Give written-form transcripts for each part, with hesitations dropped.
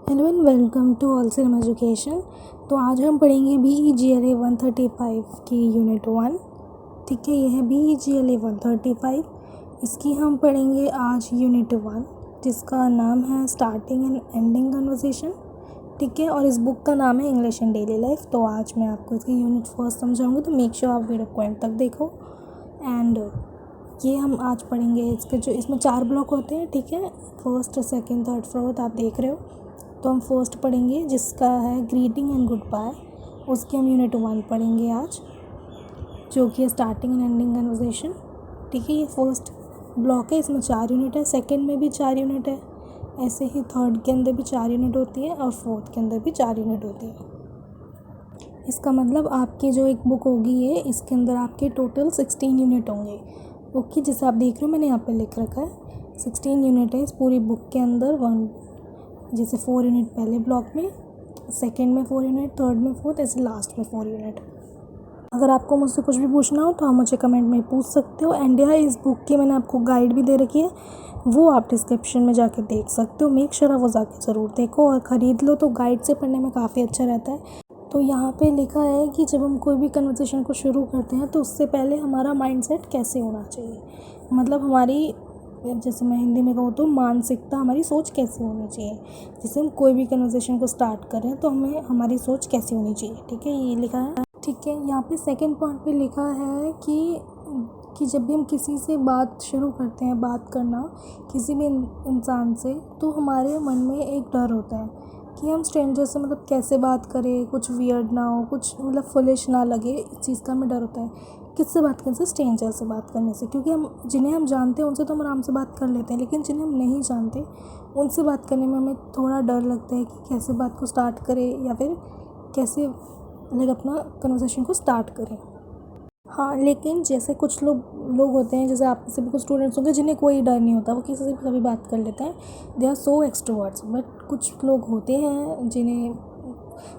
Hello and welcome to all सिरम education. तो आज हम पढ़ेंगे BEGLA 135 की यूनिट 1। ठीक है, यह है BEGLA 135। इसकी हम पढ़ेंगे आज यूनिट 1, जिसका नाम है स्टार्टिंग एंड एंडिंग कन्वर्सेशन। ठीक है, और इस बुक का नाम है इंग्लिश इन डेली लाइफ। तो आज मैं आपको इसकी यूनिट फर्स्ट समझाऊंगी, तो मेक श्योर आप वीडियो को एंड तक देखो। एंड ये हम आज पढ़ेंगे इसके जो इसमें 4 ब्लॉक होते हैं। ठीक है, फर्स्ट, सेकंड, थर्ड, फोर्थ आप देख रहे हो। तो हम फर्स्ट पढ़ेंगे जिसका है ग्रीटिंग एंड गुड बाय। उसकी हम यूनिट 1 पढ़ेंगे आज, जो कि है स्टार्टिंग एंड एंडिंग कन्वर्सेशन। ठीक है, ये फर्स्ट ब्लॉक है, इसमें 4 यूनिट है। सेकंड में भी 4 यूनिट है, ऐसे ही थर्ड के अंदर भी 4 यूनिट होती है और फोर्थ के अंदर भी 4 यूनिट होती है। इसका मतलब आपकी जो एक बुक होगी ये, इसके अंदर आपके टोटल 16 यूनिट होंगे। ओके, जैसे आप देख रहे हो मैंने यहाँ पे लिख रखा है 16 यूनिट है इस पूरी बुक के अंदर। जैसे 4 यूनिट पहले ब्लॉक में, सेकंड में 4 यूनिट, थर्ड में 4, ऐसे लास्ट में 4 यूनिट। अगर आपको मुझसे कुछ भी पूछना हो तो आप मुझे कमेंट में पूछ सकते हो। एंड यहाँ इस बुक की मैंने आपको गाइड भी दे रखी है, वो आप डिस्क्रिप्शन में जाके देख सकते हो। मेक श्योर आप वो जाके ज़रूर देखो और ख़रीद लो, तो गाइड से पढ़ने में काफ़ी अच्छा रहता है। तो यहाँ पे लिखा है कि जब हम कोई भी कन्वर्सेशन को शुरू करते हैं तो उससे पहले हमारा माइंडसेट कैसे होना चाहिए, मतलब हमारी, जैसे मैं हिंदी में कहूँ तो मानसिकता, हमारी सोच कैसी होनी चाहिए। जैसे हम कोई भी कन्वर्सेशन को स्टार्ट करें तो हमें हमारी सोच कैसी होनी चाहिए। ठीक है, ये लिखा है। ठीक है, यहाँ पे सेकंड पॉइंट पे लिखा है कि जब भी हम किसी से बात शुरू करते हैं, बात करना किसी भी इंसान से, तो हमारे मन में एक डर होता है कि हम स्ट्रेंजर से मतलब कैसे बात करें, कुछ वियर्ड ना हो, कुछ मतलब फुलिश ना लगे। इस चीज़ का हमें डर होता है। किससे बात करने से? स्ट्रेंजर से बात करने से, क्योंकि हम जिन्हें हम जानते हैं उनसे तो हम आराम से बात कर लेते हैं, लेकिन जिन्हें हम नहीं जानते उनसे बात करने में हमें थोड़ा डर लगता है कि कैसे बात को स्टार्ट करें या फिर कैसे अपना कन्वर्सेशन को स्टार्ट करें। हाँ, लेकिन जैसे कुछ लोग होते हैं, जैसे आप से भी कुछ स्टूडेंट्स होंगे जिन्हें कोई डर नहीं होता, वो किसी से भी कभी बात कर लेते हैं, they are so extroverts. But कुछ लोग होते हैं जिन्हें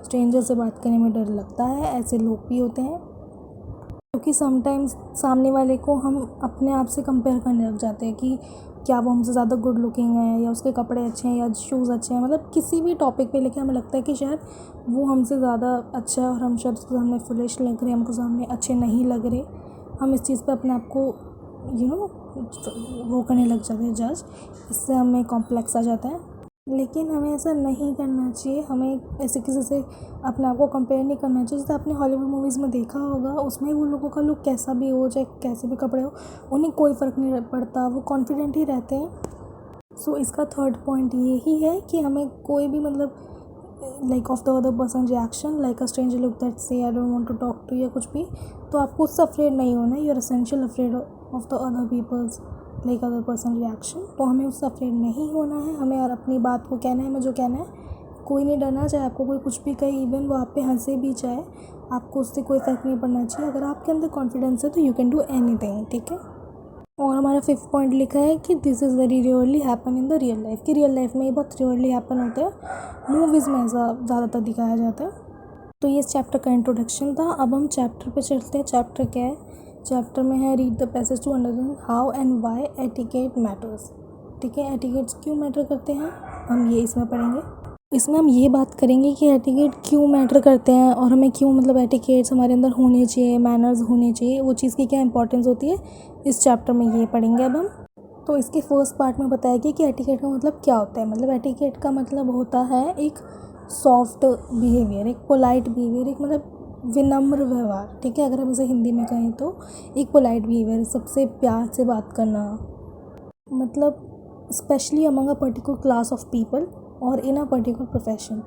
स्ट्रेंजर से बात करने में डर लगता है। ऐसे लोग भी होते हैं, क्योंकि समटाइम्स सामने वाले को हम अपने आप से कंपेयर करने लग जाते हैं कि क्या वो हमसे ज़्यादा गुड लुकिंग है, या उसके कपड़े अच्छे हैं, या शूज़ अच्छे हैं। मतलब किसी भी टॉपिक पे लेके हमें लगता है कि शायद वो हमसे ज़्यादा अच्छा है और हम शायद उसके सामने फुलिश लग रहे हैं, हमको सामने अच्छे नहीं लग रहे। हम इस चीज़ पे अपने आप को वो करने लग जाते हैं, जज। इससे हमें कॉम्प्लेक्स आ जाता है। लेकिन हमें ऐसा नहीं करना चाहिए। हमें ऐसे किसी से अपने आप को कंपेयर नहीं करना चाहिए। जैसे आपने हॉलीवुड मूवीज़ में देखा होगा, उसमें वो लोगों का लुक कैसा भी हो, चाहे कैसे भी कपड़े हो, उन्हें कोई फ़र्क नहीं पड़ता, वो कॉन्फिडेंट ही रहते हैं। सो इसका थर्ड पॉइंट यही है कि हमें कोई भी मतलब like of the other person reaction, like a stranger look that say I don't want to talk to, या कुछ भी, तो आपको उससे अफ्रेड नहीं होना है। You are essential afraid of the other peoples like other person reaction. तो हमें उससे अफ्रेड नहीं होना है, हमें और अपनी बात को कहना है, हमें जो कहना है। कोई नहीं डरना, चाहे आपको कोई कुछ भी कहे, इवन वो आप पे हंसे भी चाहे, आपको उससे कोई फ़र्क नहीं पड़ना चाहिए। अगर आपके अंदर कॉन्फिडेंस है तो यू कैन डू एनीथिंग। ठीक है, और हमारा 5th पॉइंट लिखा है कि this is very rarely happen in the real life, कि रियल लाइफ में ये बहुत रेयरली हैपन होता है, मूवीज़ में ऐसा ज़्यादातर दिखाया जाता है। तो ये इस चैप्टर का इंट्रोडक्शन था। अब हम चैप्टर पे चलते हैं। चैप्टर क्या है? चैप्टर में है read the passage to understand how and why etiquette matters. ठीक है, एटिकेट्स क्यों मैटर करते हैं, हम ये इसमें पढ़ेंगे। इसमें हम ये बात करेंगे कि एटिकेट क्यों मैटर करते हैं और हमें क्यों, मतलब एटिकेट्स हमारे अंदर होने चाहिए, मैनर्स होने चाहिए, वो चीज़ की क्या इंपॉर्टेंस होती है, इस चैप्टर में ये पढ़ेंगे अब हम। तो इसके फर्स्ट पार्ट में बताया गया कि एटिकेट का मतलब क्या होता है। मतलब एटिकेट का मतलब होता है एक सॉफ्ट बिहेवियर, एक पोलाइट बिहेवियर, एक मतलब विनम्र व्यवहार। ठीक है, अगर हम इसे हिंदी में कहें तो एक पोलाइट बिहेवियर, सबसे प्यार से बात करना, मतलब specially among a particular class of people और इन अ पर्टिकुलर प्रोफेशन।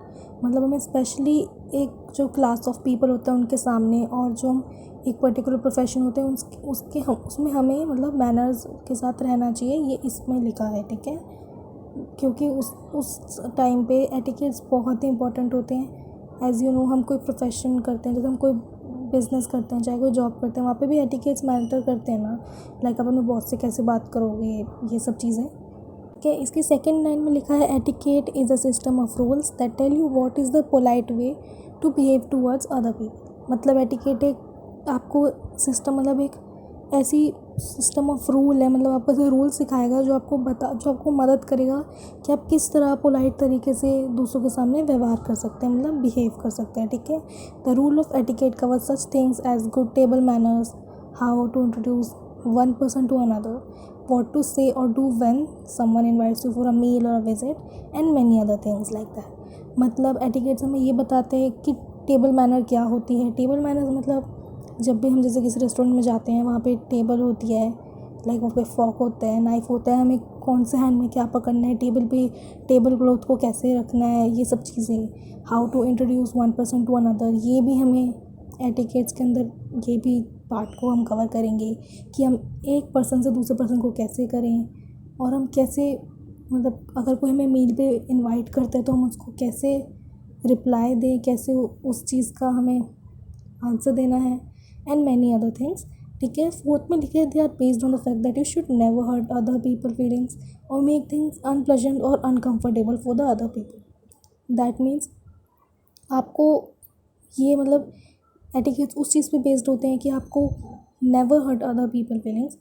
मतलब हमें स्पेशली एक जो क्लास ऑफ पीपल होता है उनके सामने, और जो हम एक पर्टिकुलर प्रोफेशन होते हैं उसमें हमें मतलब मैनर्स के साथ रहना चाहिए, ये इसमें लिखा है। ठीक है, क्योंकि उस टाइम पे एटिकेट्स बहुत ही इंपॉर्टेंट होते हैं। एज़ यू नो, हम कोई प्रोफेशन करते हैं, जैसे हम कोई बिज़नेस करते हैं, चाहे कोई जॉब करते हैं, वहाँ पे भी एटिकेट्स मैटर करते हैं ना। लाइक आप अपने बॉस से कैसे बात करोगे, ये सब चीज़ें। ठीक है, इसकी सेकेंड लाइन में लिखा है etiquette is a system of rules that tell you what is the polite way to behave towards other people. मतलब एटिकेट एक आपको सिस्टम, मतलब एक ऐसी सिस्टम ऑफ रूल है, मतलब आपको ऐसे रूल सिखाएगा जो आपको मदद करेगा कि आप किस तरह पोलाइट तरीके से दूसरों के सामने व्यवहार कर सकते हैं, मतलब बिहेव कर सकते हैं, ठीक है। The rule of etiquette cover such things as good table manners, how to introduce one person to another, what to say or do when someone invites you for a meal or a visit, and many other things like that। मतलब etiquettes हमें ये बताते हैं कि table manner क्या होती है। Table manner मतलब जब भी हम जैसे किसी रेस्टोरेंट में जाते हैं, वहाँ पे टेबल होती है, लाइक वहाँ पे फॉक होता है, नाइफ़ होता है, हमें कौन से हैंड में क्या पकड़ना है, टेबल पे टेबल क्लॉथ को कैसे रखना है, ये सब चीज़ें, how to introduce one person to another, ये भी हमें एटिकेट्स के अंदर ये भी पार्ट को हम कवर करेंगे कि हम एक पर्सन से दूसरे पर्सन को कैसे करें, और हम कैसे, मतलब अगर कोई हमें मील पे इनवाइट करता है तो हम उसको कैसे रिप्लाई दें, कैसे उस चीज़ का हमें आंसर देना है, एंड मैनी अदर थिंग्स, ठीक है। फोर्थ में लिखे they are based on the fact that you should never hurt other people feelings और मेक थिंग्स अनप्लेजेंट और uncomfortable for the other people. That means आपको ये मतलब एटिकेट्स उस चीज़ पे बेस्ड होते हैं कि आपको never hurt other people feelings,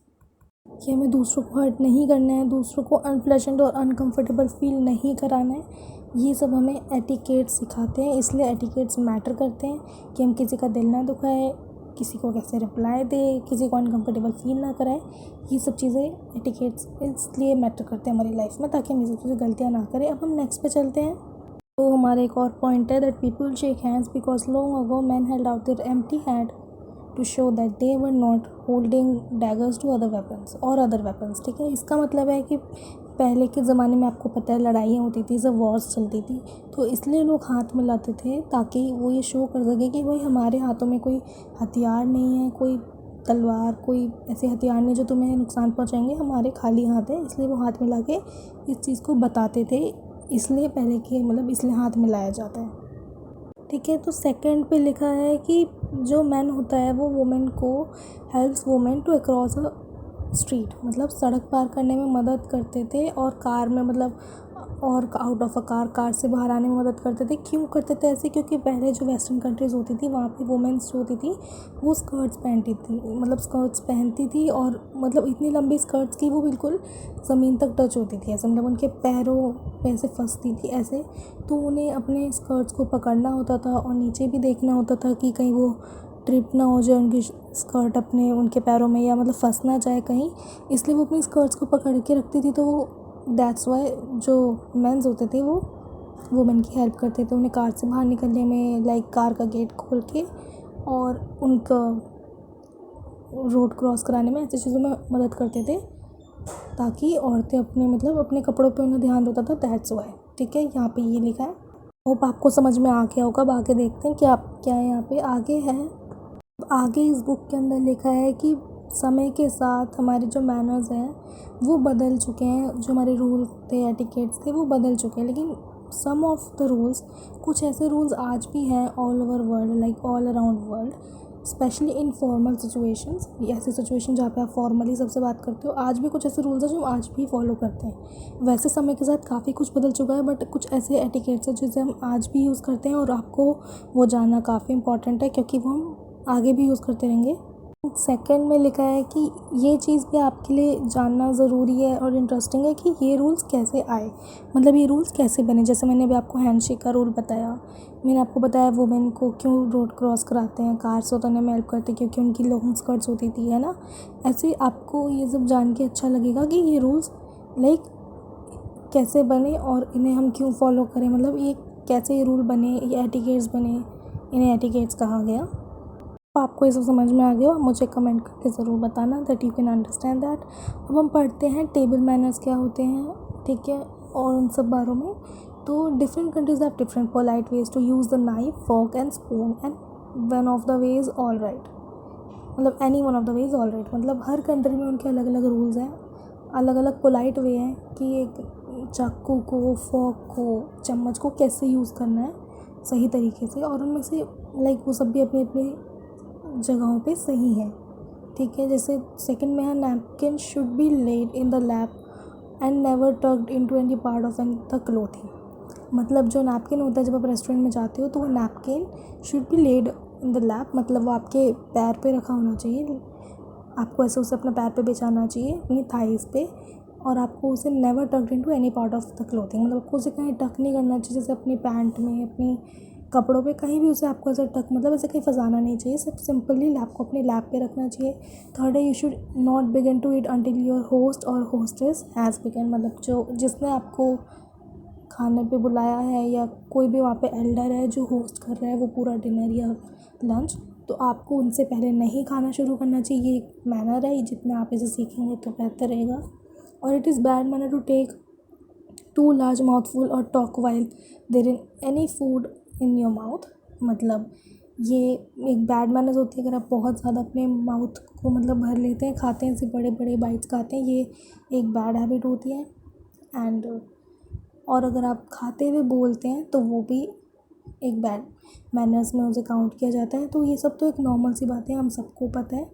कि हमें दूसरों को हर्ट नहीं करना है, दूसरों को अनप्लेजेंट और अनकंफर्टेबल फील नहीं कराना है। ये सब हमें एटिकेट्स सिखाते हैं, इसलिए एटिकेट्स मैटर करते हैं कि हम किसी का दिल ना दुखाए, किसी को कैसे रिप्लाई दे, किसी को अनकंफर्टेबल फील ना कराए। ये सब चीज़ें एटिकेट्स इसलिए मैटर करते हैं हमारी लाइफ में, ताकि हम ये सब चीज़ें गलतियाँ ना करें। अब हम नेक्स्ट पे चलते हैं। तो हमारा एक और पॉइंट है that people shake hands because long ago man held out their empty hand to show that they were not holding daggers to other weapons, ठीक है। इसका मतलब है कि पहले के ज़माने में आपको पता है लड़ाइयाँ होती थी, जब वॉर्स चलती थी, तो इसलिए लोग हाथ मिलाते थे ताकि वो ये शो कर सके कि भाई हमारे हाथों में कोई हथियार नहीं है, कोई तलवार, कोई ऐसे हथियार नहीं जो तुम्हें नुकसान पहुँचाएंगे, हमारे खाली हाथ है। इसलिए वो हाथ मिला के इस चीज़ को बताते थे, इसलिए पहले के मतलब इसलिए हाथ मिलाया जाता है, ठीक है। तो सेकंड पे लिखा है कि जो मैन होता है वो वुमेन को helps women to across a street, मतलब सड़क पार करने में मदद करते थे, और कार में मतलब और आउट ऑफ अ कार से बाहर आने में मदद करते थे। क्यों करते थे ऐसे? क्योंकि पहले जो वेस्टर्न कंट्रीज़ होती थी वहाँ पे वुमेन्स जो होती थी वो स्कर्ट्स पहनती थी, और मतलब इतनी लंबी स्कर्ट्स की वो बिल्कुल ज़मीन तक टच होती थी, ऐसे मतलब उनके पैरों पे ऐसे फंसती थी ऐसे। तो उन्हें अपने स्कर्ट्स को पकड़ना होता था और नीचे भी देखना होता था कि कहीं वो ट्रिप ना हो जाए उनकी स्कर्ट अपने उनके पैरों में, या मतलब फंस ना जाए कहीं, इसलिए वो अपनी स्कर्ट्स को पकड़ के रखती थी। तो दैट्स वाई जो मेंस होते थे वो वुमेन की हेल्प करते थे, उन्हें कार से बाहर निकलने में, लाइक कार का गेट खोल के और उनका रोड क्रॉस कराने में, ऐसी चीज़ों में मदद करते थे, ताकि औरतें अपने मतलब अपने कपड़ों पे उन्हें ध्यान होता था। दैट्स वाई, ठीक है, यहाँ पे ये लिखा है। होप आपको समझ में आ गया होगा। अब आगे देखते हैं क्या यहाँ पे आगे है। आगे इस बुक के अंदर लिखा है कि समय के साथ हमारे जो मैनर्स हैं वो बदल चुके हैं, जो हमारे रूल थे, एटिकेट्स थे, वो बदल चुके हैं, लेकिन सम ऑफ द रूल्स, कुछ ऐसे रूल्स आज भी हैं all over world, like all around world, specially in formal situations, ऐसी सिचुएशन जहाँ पे आप फॉर्मली सबसे बात करते हो, आज भी कुछ ऐसे रूल्स हैं जो हम आज भी फॉलो करते हैं। वैसे समय के साथ काफ़ी कुछ बदल चुका है, बट कुछ ऐसे एटिकेट्स हैं जिसे हम आज भी यूज़ करते हैं, और आपको वो जानना काफ़ी इंपॉर्टेंट है, क्योंकि वो हम आगे भी यूज़ करते रहेंगे। सेकंड में लिखा है कि ये चीज़ भी आपके लिए जानना ज़रूरी है और इंटरेस्टिंग है कि ये रूल्स कैसे आए, मतलब ये रूल्स कैसे बने। जैसे मैंने अभी आपको हैंडशेक का रूल बताया, मैंने आपको बताया वुमेन को क्यों रोड क्रॉस कराते हैं, कार से उतरने में हेल्प करते क्योंकि उनकी लॉन्ग स्कर्ट्स होती थी, है ना। ऐसे आपको ये सब जान के अच्छा लगेगा कि ये रूल्स लाइक कैसे बने और इन्हें हम क्यों फॉलो करें, मतलब ये कैसे ये रूल बने, ये एटिकेट्स बने, इन्हें एटिकेट्स कहा गया। आपको ये सब समझ में आ गया, मुझे कमेंट करके ज़रूर बताना that you can understand that. अब हम पढ़ते हैं टेबल मैनर्स क्या होते हैं, ठीक है, और उन सब बारों में। तो different countries have different polite ways to use the knife, fork and spoon, and one of the way is all right, मतलब any one of the way is all right, मतलब हर कंट्री में उनके अलग अलग रूल्स हैं, अलग अलग पोलाइट वे हैं कि एक चाकू को, फॉर्क को, चम्मच को कैसे यूज़ करना है सही तरीके से, और उनमें से लाइक वो सब भी अपनी अपनी जगहों पे सही है, ठीक है। जैसे सेकंड में है napkin should be laid in the lap and never tucked into any part of the clothing, मतलब जो नैपकिन होता है जब आप रेस्टोरेंट में जाते हो तो वो napkin should be laid in the lap, मतलब वो आपके पैर पे रखा होना चाहिए, आपको ऐसे उसे अपने पैर पे बिछाना चाहिए, अपनी थाइस पे, और आपको उसे never tucked into any part of the clothing, मतलब आपको उसे कहीं टक नहीं करना चाहिए, जैसे अपनी पैंट में, अपनी कपड़ों पे, कहीं भी उसे आपको ऐसे टक, मतलब ऐसे कहीं फंसाना नहीं चाहिए, सब सिंपली आपको अपने लैप पे रखना चाहिए। थर्ड है, you should not begin to eat until your host और होस्टेस हैज़ बिगन, मतलब जो जिसने आपको खाने पे बुलाया है या कोई भी वहाँ पे एल्डर है जो होस्ट कर रहा है वो पूरा डिनर या लंच, तो आपको उनसे पहले नहीं खाना शुरू करना चाहिए। ये एक मैनर है, जितना आप इसे सीखेंगे तो बेहतर रहेगा। और it is bad manner to take too large mouthful और talk while there in any food in your mouth, मतलब ये एक बैड मैनर्स होती है अगर आप बहुत ज़्यादा अपने माउथ को मतलब भर लेते हैं, खाते हैं, ऐसे बड़े बड़े बाइट्स खाते हैं, ये एक बैड हैबिट होती है। एंड और अगर आप खाते हुए बोलते हैं तो वो भी एक बैड मैनर्स में उसे काउंट किया जाता है। तो ये सब तो एक नॉर्मल सी बात है, हम सबको पता है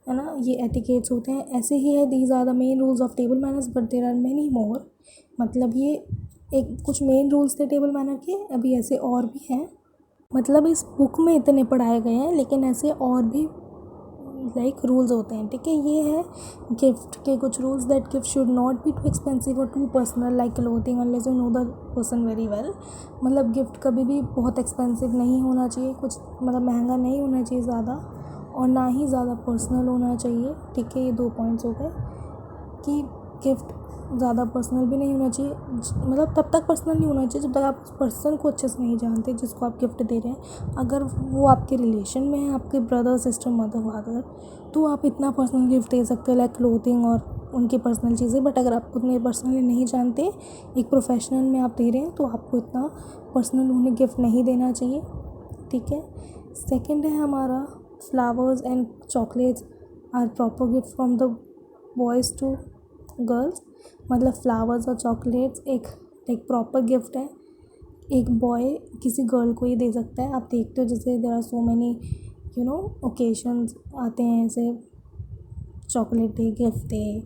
ना, ये एटिकेट्स होते हैं, ऐसे ही है। These are the main rules of table manners but there are many more, मतलब ये एक कुछ मेन रूल्स थे टेबल मैनर के, अभी ऐसे और भी हैं, मतलब इस बुक में इतने पढ़ाए गए हैं, लेकिन ऐसे और भी लाइक रूल्स होते हैं, ठीक है। ये है गिफ्ट के कुछ rules, that gift should not be too expensive और too personal like clothing unless you know the person very well, मतलब गिफ्ट कभी भी बहुत एक्सपेंसिव नहीं होना चाहिए, कुछ मतलब महंगा नहीं होना चाहिए ज़्यादा, और ना ही ज़्यादा पर्सनल होना चाहिए, ठीक है। ये 2 पॉइंट्स हो गए कि गिफ्ट ज़्यादा पर्सनल भी नहीं होना चाहिए, मतलब तब तक पर्सनल नहीं होना चाहिए जब तक आप उस पर्सन को अच्छे से नहीं जानते जिसको आप गिफ्ट दे रहे हैं। अगर वो आपके रिलेशन में है, आपके ब्रदर सिस्टर मदर फादर, तो आप इतना पर्सनल गिफ्ट दे सकते हो लाइक क्लोथिंग और उनकी पर्सनल चीज़ें। बट अगर आप उतने पर्सनली नहीं जानते, एक प्रोफेशनल में आप दे रहे हैं, तो आपको इतना पर्सनल उन्हें गिफ्ट नहीं देना चाहिए, ठीक है। सेकेंड है हमारा flowers and chocolates are proper gift from the boys to girls, मतलब फ्लावर्स और चॉकलेट्स एक प्रॉपर गिफ्ट है, एक बॉय किसी गर्ल को ही दे सकता है। आप देखते हो जैसे there are so many occasions आते हैं, ऐसे चॉकलेट डे, गिफ्ट डे,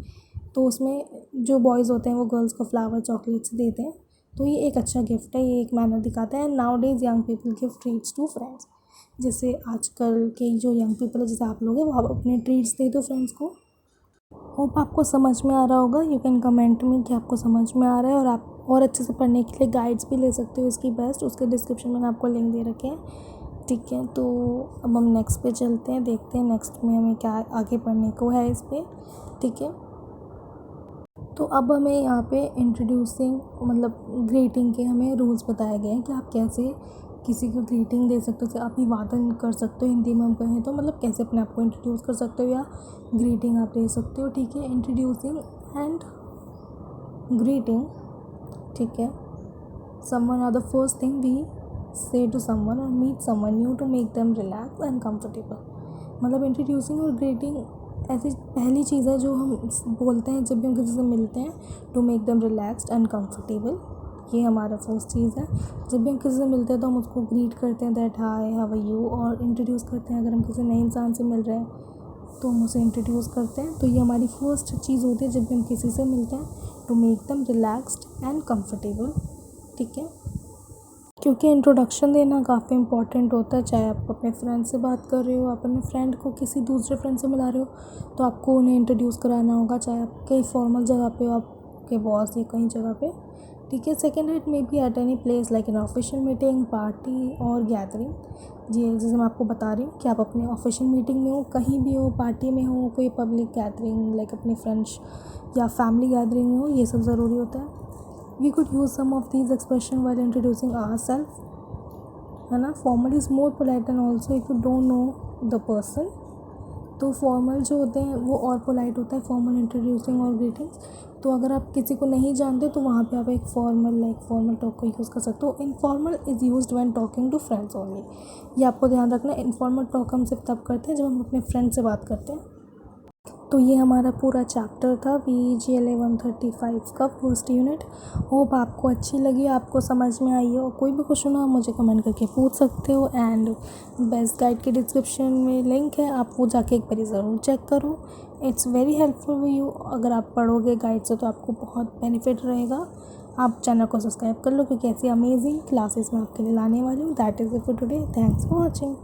तो उसमें जो बॉयज़ होते हैं वो गर्ल्स को फ्लावर चॉकलेट्स देते हैं, तो ये एक अच्छा गिफ्ट है, ये एक मैनर दिखाता है। Now days young people give treats to friends, जैसे आजकल के जो यंग पीपल है, जैसे आप लोग हैं, वो आप अपने ट्रीट्स दे दो फ्रेंड्स को। होप आपको समझ में आ रहा होगा, यू कैन कमेंट में कि आपको समझ में आ रहा है, और आप और अच्छे से पढ़ने के लिए गाइड्स भी ले सकते हो इसकी बेस्ट, उसके डिस्क्रिप्शन में आपको लिंक दे रखे हैं, ठीक है। तो अब हम नेक्स्ट पे चलते हैं, देखते हैं नेक्स्ट में हमें क्या आगे पढ़ने को है इस पर, ठीक है। तो अब हमें यहाँ पे इंट्रोड्यूसिंग मतलब ग्रीटिंग के हमें रूल्स बताए गए हैं कि आप कैसे किसी को ग्रीटिंग दे सकते हो, आप अभिवादन कर सकते हो, हिंदी में हम कहें तो मतलब कैसे अपने आप को इंट्रोड्यूस कर सकते हो या ग्रीटिंग आप दे सकते हो, ठीक है। इंट्रोड्यूसिंग एंड ग्रीटिंग, ठीक है। Someone are the first thing we say to someone और meet someone new to make them relax and comfortable, मतलब इंट्रोड्यूसिंग और ग्रीटिंग ऐसी पहली चीज़ है जो हम बोलते हैं जब भी हम किसी से मिलते हैं, to make them relaxed and comfortable, ये हमारा फर्स्ट चीज़ है। जब भी हम किसी से मिलते हैं तो हम उसको ग्रीट करते हैं, that hi how are you, और इंट्रोड्यूस करते हैं। अगर हम किसी नए इंसान से मिल रहे हैं तो हम उसे इंट्रोड्यूस करते हैं, तो ये हमारी फर्स्ट चीज़ होती है जब भी हम किसी से मिलते हैं, to make them relaxed and comfortable, ठीक है। क्योंकि इंट्रोडक्शन देना काफ़ी इंपॉर्टेंट होता है, चाहे आप अपने फ्रेंड से बात कर रहे हो, आप अपने फ्रेंड को किसी दूसरे फ्रेंड से मिला रहे हो, तो आपको उन्हें इंट्रोड्यूस कराना होगा, चाहे आप कहीं फॉर्मल जगह पे हो, आपके बॉस या कहीं जगह पे, ठीक है। Second, it may be at any place like an official meeting, party और गैदरिंग, जी जैसे मैं आपको बता रही हूँ कि आप अपने ऑफिशियल मीटिंग में हो, कहीं भी हो, पार्टी में हो, कोई पब्लिक गैदरिंग लाइक अपने फ्रेंड्स या फैमिली गैदरिंग में हो, ये सब ज़रूरी होता है। We could use some of these expressions while introducing ourselves, है ना। Formal is more polite and also if you don't know the person, तो फॉर्मल जो होते हैं वो और पोलाइट होता है, फॉर्मल इंट्रोड्यूसिंग और ग्रीटिंग्स। तो अगर आप किसी को नहीं जानते तो वहाँ पे आप एक फॉर्मल टॉक को यूज़ कर सकते हो। Informal is used when talking to friends only, ये आपको ध्यान रखना है। इनफॉर्मल टॉक हम सिर्फ तब करते हैं जब हम अपने फ्रेंड से बात करते हैं। तो ये हमारा पूरा चैप्टर था VEGLA 135 का फर्स्ट यूनिट। होप आपको अच्छी लगी, आपको समझ में आई हो। कोई भी क्वेश्चन हो आप मुझे कमेंट करके पूछ सकते हो, एंड बेस्ट गाइड के डिस्क्रिप्शन में लिंक है, आप वो जाके एक बार ज़रूर चेक करो। It's very helpful for you, अगर आप पढ़ोगे गाइड से तो आपको बहुत बेनिफिट रहेगा। आप चैनल को सब्सक्राइब कर लो क्योंकि ऐसी अमेजिंग क्लासेस मैं आपके लिए लाने वाली हूँ। That is it for today, thanks for watching.